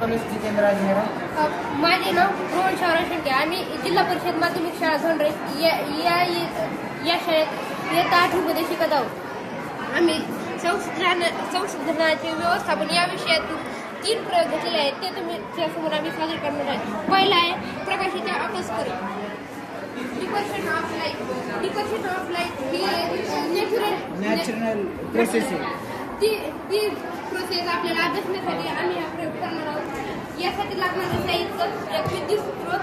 College जितेंद्रराज Mehra. माझे नाव रोहन शाहराव शेंडके. आम्ही जिल्हा परिषद माध्यमिक शाळा धोंडरे या शाळेत इयत्ता 8मध्ये शिकत आहोत. आम्ही संशोधनाचे व्यवस्थापन या विषयात 3 प्रयोग घेतलेले आहेत. ते तुमच्यासमोर आम्ही सादर करणार आहे. पहिला आहे प्रकाशाच्या अपस्करण. डिपर्शन ऑफ लाईट ही नॅचरल प्रोसेस आहे. ती प्रोसेस आपल्याला अभ्यासण्यासाठी आम्ही हा प्रयोग करणार आहोत. यासाठी लागणारं साहित्य एक विद्युत स्रोत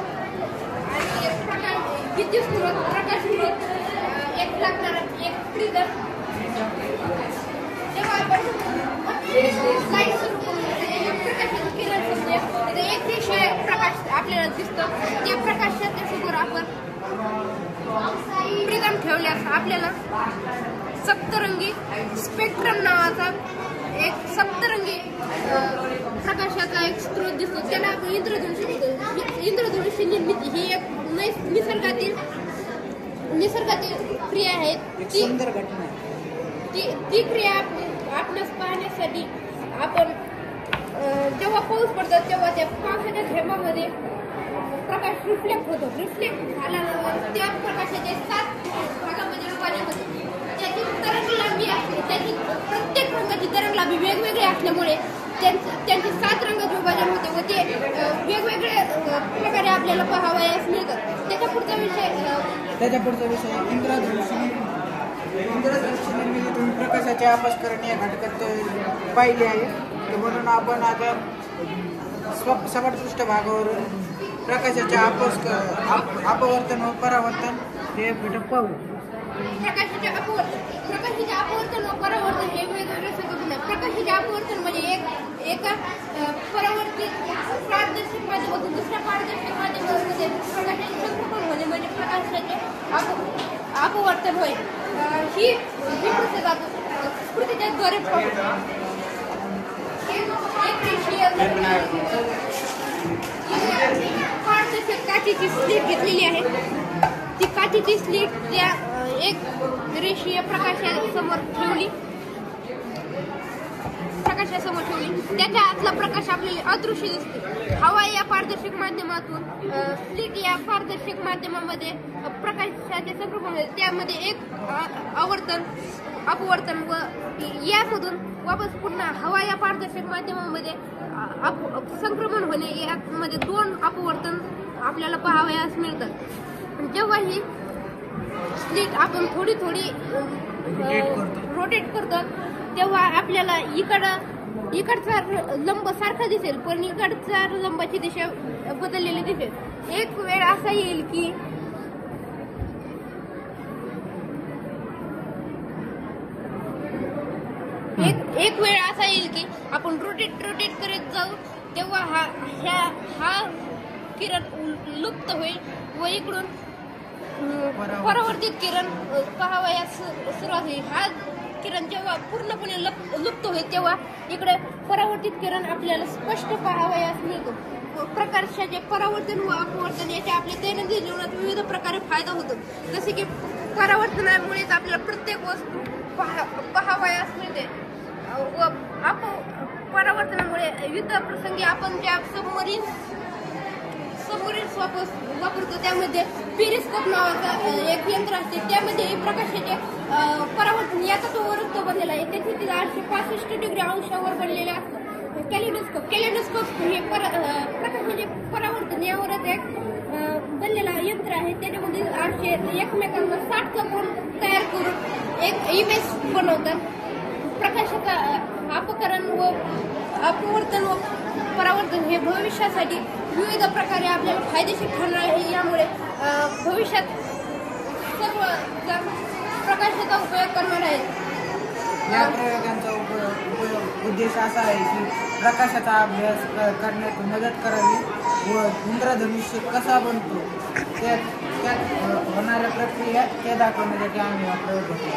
आणि प्रकाश स्रोत एक लागणारा एक प्रिझम. जेव्हा आपण लाईट सुरू करू प्रकाशाचं किरण समजेल एक रेषीय प्रकाश आपल्याला दिसतो. त्या प्रकाशाच्या समोर आपण प्रिझम ठेवल्यास आपल्याला सप्तरंगी स्पेक्ट्रम नावाचा एक सप्तरंगी प्रकाशाचा एक स्रोत दिसतो. त्याला आपण इंद्रधनुष्य म्हणतो. इंद्रधनुष्य निर्मिती ही एक निसर्गातील क्रिया आहे. ती क्रिया आपणास पाहण्यासाठी आपण जेव्हा पाऊस पडतो तेव्हा त्या पावसाच्या थेंबामध्ये प्रकाश रिफ्लेक्ट होतो. रिफ्लेक्ट झाल्यानंतर त्या प्रकाशाचे 7 भागामध्ये विभाजन होते. त्याची तरंग लांबी असते. त्याची प्रत्येक रंगाची तरंग लांबी वेगवेगळी असल्यामुळे त्यांचे 7 रंगात विभाजन होते व ते वेगवेगळ्या प्रकारे आपल्याला पाहावयास मिळतात. त्याच्या पुढचा विषय इंद्रधनुष्य निर्मितीतून प्रकाशाचे अपस्करण या घटकात पाहिले आहे. म्हणून आपण आता सपाट पृष्ठभागावरून प्रकाशाचे अपवर्तन व परावर्तन हे घटक पाहू. प्रकाशाचे अपवर्तन व परावर्तन हे वेगवेगळे संकल्पना आहे. प्रकाशाचे अपवर्तन म्हणजे एका परावर्तित पारदर्शक माध्यमातून दुसऱ्या पारदर्शक माध्यमामध्ये प्रकाशाचे संक्रमण होणे म्हणजे प्रकाशाचे अपवर्तन होय. ही प्रोसेस आपण स्फूर्तीच्या द्वारे पारदर्शक काचेची स्लीट घेतलेली आहे. ती काचेची स्लीट त्या एक रेषीय प्रकाशासमोर ठेवली. त्याच्या आतला प्रकाश आपल्याला अदृश्य दिसते. हवा या पारदर्शक माध्यमातून स्लीट या पारदर्शक माध्यमामध्ये प्रकाशाचे संक्रमण त्यामध्ये एक अपवर्तन व यामधून वापस पुन्हा हवा या पारदर्शक माध्यमामध्ये संक्रमण होणे यामध्ये 2 अपवर्तन आपल्याला पाहावयास मिळतात. जेव्हा ही स्लीट आपण थोडी रोटेट करतो तेव्हा आपल्याला इकडचा लंब सारखा दिसेल पण इकडच्या लंबाची दिशा बदललेली दिसेल. एक वेळ असा येईल की आपण रोटेट करत जाऊ तेव्हा हा किरण लुप्त होईल व इकडून परावर्तित किरण पाहावयास सुरुवात होईल. हा किरण जेव्हा पूर्णपणे लुप्त होईल तेव्हा इकडे परावर्तित किरण आपल्याला स्पष्ट पाहावयास मिळतो. प्रकाशाचे परावर्तन व अपवर्तन याचे आपल्या दैनंदिन जीवनात विविध प्रकारे फायदा होतो. जसे की परावर्तनामुळेच आपल्याला प्रत्येक वस्तू पाहावयास मिळते व परावर्तनामुळे युद्ध प्रसंगी आपण ज्या सबमरीन वापरतो त्यामध्ये पेरिस्कोप नावाचा एक यंत्र असते. त्यामध्ये प्रकाशाचे परावर्तन याचा तो बनलेला आहे. त्याचे 865 डिग्री अंशावर बनलेले असतं. कॅलिडोस्कोप हे प्रकाशाचे परावर्तन यावरच एक बनलेला यंत्र आहे. त्याच्यामध्ये 800 एकमेकांवर 60 कोन तयार करून एक इमेज बनवतात. प्रकाशाचा अपवर्तन व परावर्तन हे भविष्यासाठी विविध प्रकारे आपल्याला फायदेशीर ठरणार आहे. यामुळे भविष्यात सर्व प्रकाशाचा उपयोग करणार आहेत. या प्रयोगांचा उद्देश असा आहे की प्रकाशाचा अभ्यास करण्यात मदत करावी व इंद्रधनुष्य कसा बनतो त्यात होणाऱ्या प्रक्रिया त्या दाखवण्यासाठी आम्ही हा प्रयोग करतो.